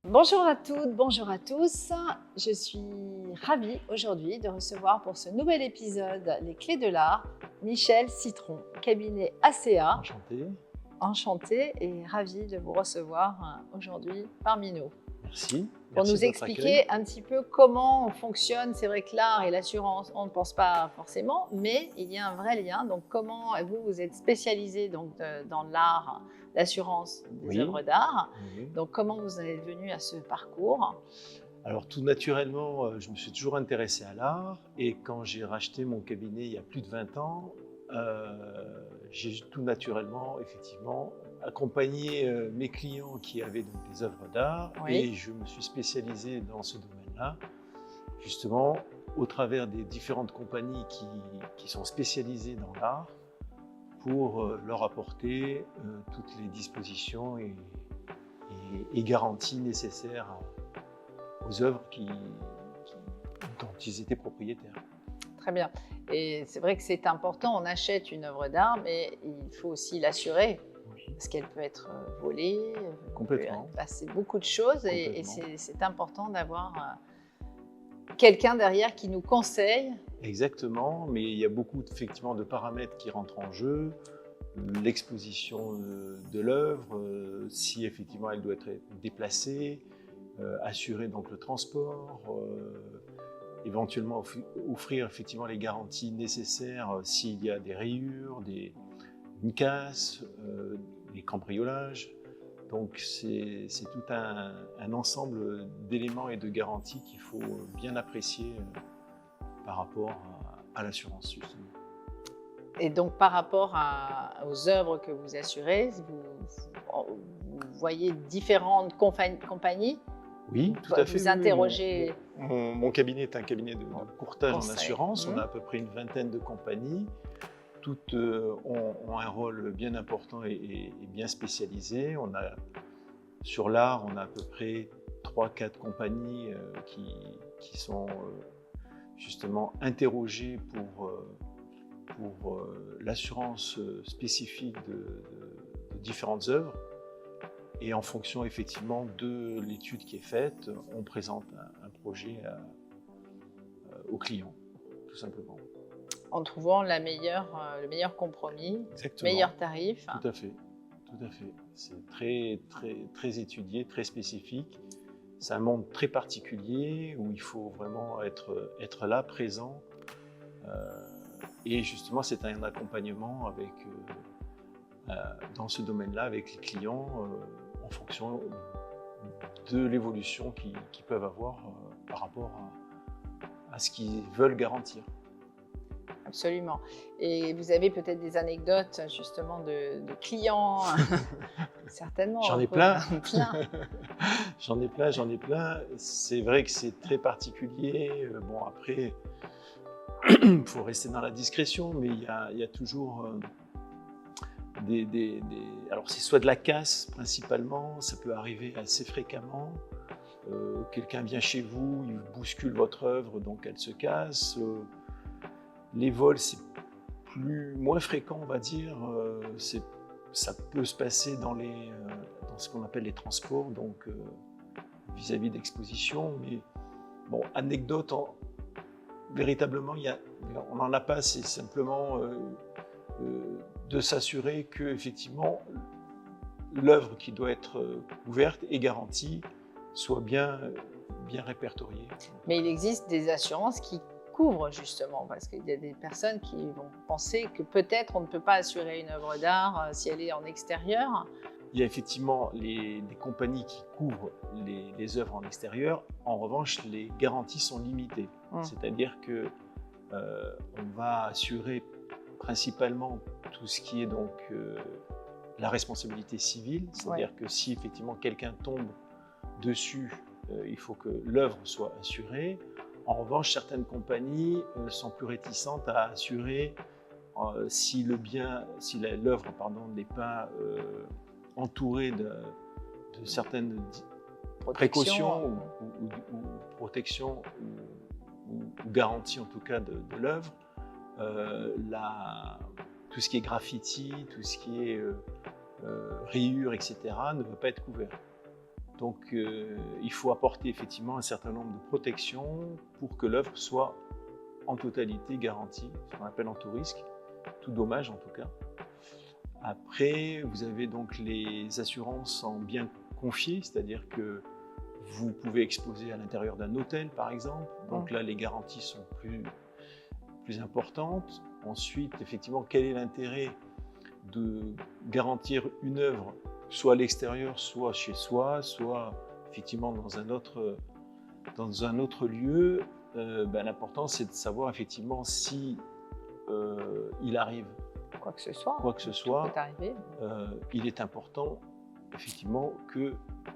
Bonjour à toutes, bonjour à tous. Je suis ravie aujourd'hui de recevoir pour ce nouvel épisode Les Clés de l'Art, Michel Citron, cabinet ACA. Enchanté. Enchanté et ravie de vous recevoir aujourd'hui parmi nous. Merci. Pour Merci nous de votre expliquer accueil. un petit peu comment fonctionne. C'est vrai que l'art et l'assurance, on ne pense pas forcément, mais il y a un vrai lien. Donc comment vous êtes spécialisé dans l'art, l'assurance des Oui. œuvres d'art. Oui. Donc comment vous en êtes venu à ce parcours? Alors tout naturellement, je me suis toujours intéressé à l'art et quand j'ai racheté mon cabinet il y a plus de 20 ans, j'ai tout naturellement, effectivement, accompagné mes clients qui avaient donc des œuvres d'art et je me suis spécialisé dans ce domaine-là, justement au travers des différentes compagnies qui sont spécialisées dans l'art pour leur apporter toutes les dispositions et garanties nécessaires aux œuvres dont ils étaient propriétaires. Très bien. Et c'est vrai que c'est important, on achète une œuvre d'art, mais il faut aussi l'assurer, parce qu'elle peut être volée, Complètement. il peut passer beaucoup de choses, et c'est important d'avoir quelqu'un derrière qui nous conseille. Exactement, mais il y a beaucoup effectivement de paramètres qui rentrent en jeu. L'exposition de l'œuvre, si effectivement elle doit être déplacée, assurer donc le transport, éventuellement offrir effectivement les garanties nécessaires s'il y a des rayures, une casse, des cambriolages. Donc c'est tout un ensemble d'éléments et de garanties qu'il faut bien apprécier par rapport à l'assurance justement. Et donc par rapport aux œuvres que vous assurez, vous voyez différentes compagnies. Oui, tout à fait. Vous interrogez. Mon cabinet est un cabinet de courtage en assurance. On a à peu près une vingtaine de compagnies. Toutes ont un rôle bien important et bien spécialisé. Sur l'art, on a à peu près 3-4 compagnies qui sont justement interrogées pour l'assurance spécifique de différentes œuvres. Et en fonction effectivement de l'étude qui est faite, on présente un projet au client, tout simplement. En trouvant le meilleur compromis, Exactement. meilleur tarif. Tout à fait, tout à fait. C'est très étudié, très spécifique. C'est un monde très particulier où il faut vraiment être là, présent. Et justement, c'est un accompagnement dans ce domaine-là avec les clients en fonction de l'évolution qu'ils peuvent avoir par rapport à ce qu'ils veulent garantir. Absolument. Et vous avez peut-être des anecdotes justement de clients, certainement. J'en ai plein. J'en ai plein. C'est vrai que c'est très particulier. Bon, après, il faut rester dans la discrétion, mais il y a toujours alors c'est soit de la casse principalement, ça peut arriver assez fréquemment. Quelqu'un vient chez vous, il bouscule votre œuvre, donc elle se casse. Les vols, c'est moins fréquent, on va dire. Ça peut se passer dans ce qu'on appelle les transports, donc vis-à-vis d'expositions. Mais bon, anecdote, véritablement, on n'en a pas, c'est simplement de s'assurer que effectivement l'œuvre qui doit être couverte et garantie soit bien répertoriée. Mais il existe des assurances qui couvrent justement, parce qu'il y a des personnes qui vont penser que peut-être on ne peut pas assurer une œuvre d'art si elle est en extérieur. Il y a effectivement des compagnies qui couvrent les œuvres en extérieur. En revanche, les garanties sont limitées. C'est-à-dire que on va assurer principalement tout ce qui est donc la responsabilité civile, c'est-à-dire que si effectivement quelqu'un tombe dessus, il faut que l'œuvre soit assurée. En revanche, certaines compagnies sont plus réticentes à assurer si l'œuvre n'est pas entourée de certaines précautions ou protections ou garanties en tout cas de l'œuvre. tout ce qui est graffiti, tout ce qui est rayures, etc., ne peut pas être couvert. Donc il faut apporter effectivement un certain nombre de protections pour que l'œuvre soit en totalité garantie, ce qu'on appelle en tout risque, tout dommage en tout cas. Après, vous avez donc les assurances en biens confiés, c'est-à-dire que vous pouvez exposer à l'intérieur d'un hôtel par exemple, donc là les garanties sont plus importantes. Ensuite, effectivement, quel est l'intérêt de garantir une œuvre soit à l'extérieur, soit chez soi, soit effectivement dans un autre lieu? L'important c'est de savoir effectivement si il arrive quoi que ce soit, peut arriver. Il est important effectivement que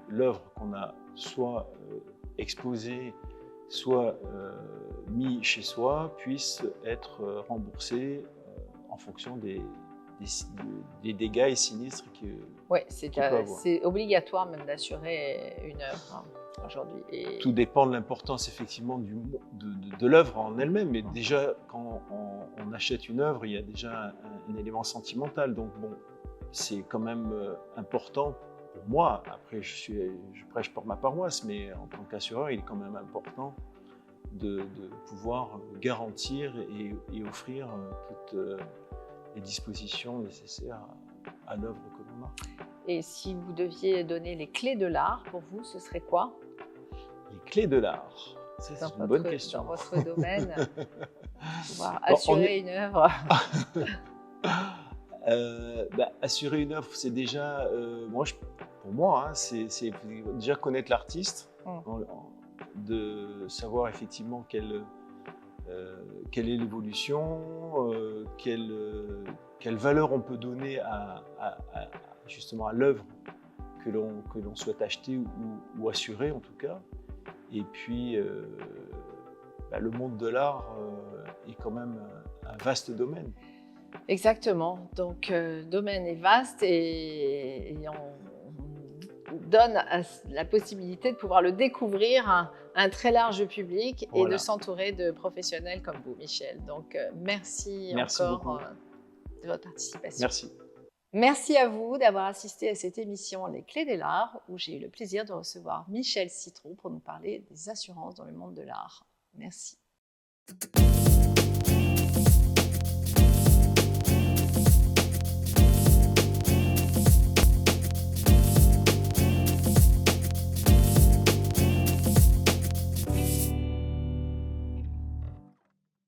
l'œuvre qu'on a soit exposée, soit mis chez soi puisse être remboursée en fonction des dégâts et sinistres Oui, c'est obligatoire même d'assurer une œuvre aujourd'hui. Et... Tout dépend de l'importance effectivement de l'œuvre en elle-même, mais déjà quand on achète une œuvre, il y a déjà un élément sentimental, donc bon, c'est quand même important pour moi. Après, je prêche pour ma paroisse, mais en tant qu'assureur, il est quand même important de pouvoir garantir et offrir toutes les dispositions nécessaires à l'œuvre que l'on a. Et si vous deviez donner les clés de l'art, pour vous, ce serait quoi? Les clés de l'art, c'est une bonne question. Dans votre domaine, pouvoir assurer une œuvre. Assurer une œuvre, c'est déjà, pour moi, hein, c'est déjà connaître l'artiste, de savoir effectivement quelle est l'évolution, quelle valeur on peut donner justement à l'œuvre que l'on souhaite acheter ou assurer en tout cas. Et puis, le monde de l'art est quand même un vaste domaine. Exactement, donc le domaine est vaste et on donne la possibilité de pouvoir le découvrir à un très large public et de s'entourer de professionnels comme vous, Michel. Donc merci encore de votre participation. Merci. Merci à vous d'avoir assisté à cette émission Les Clés de l'Art, où j'ai eu le plaisir de recevoir Michel Citron pour nous parler des assurances dans le monde de l'art. Merci.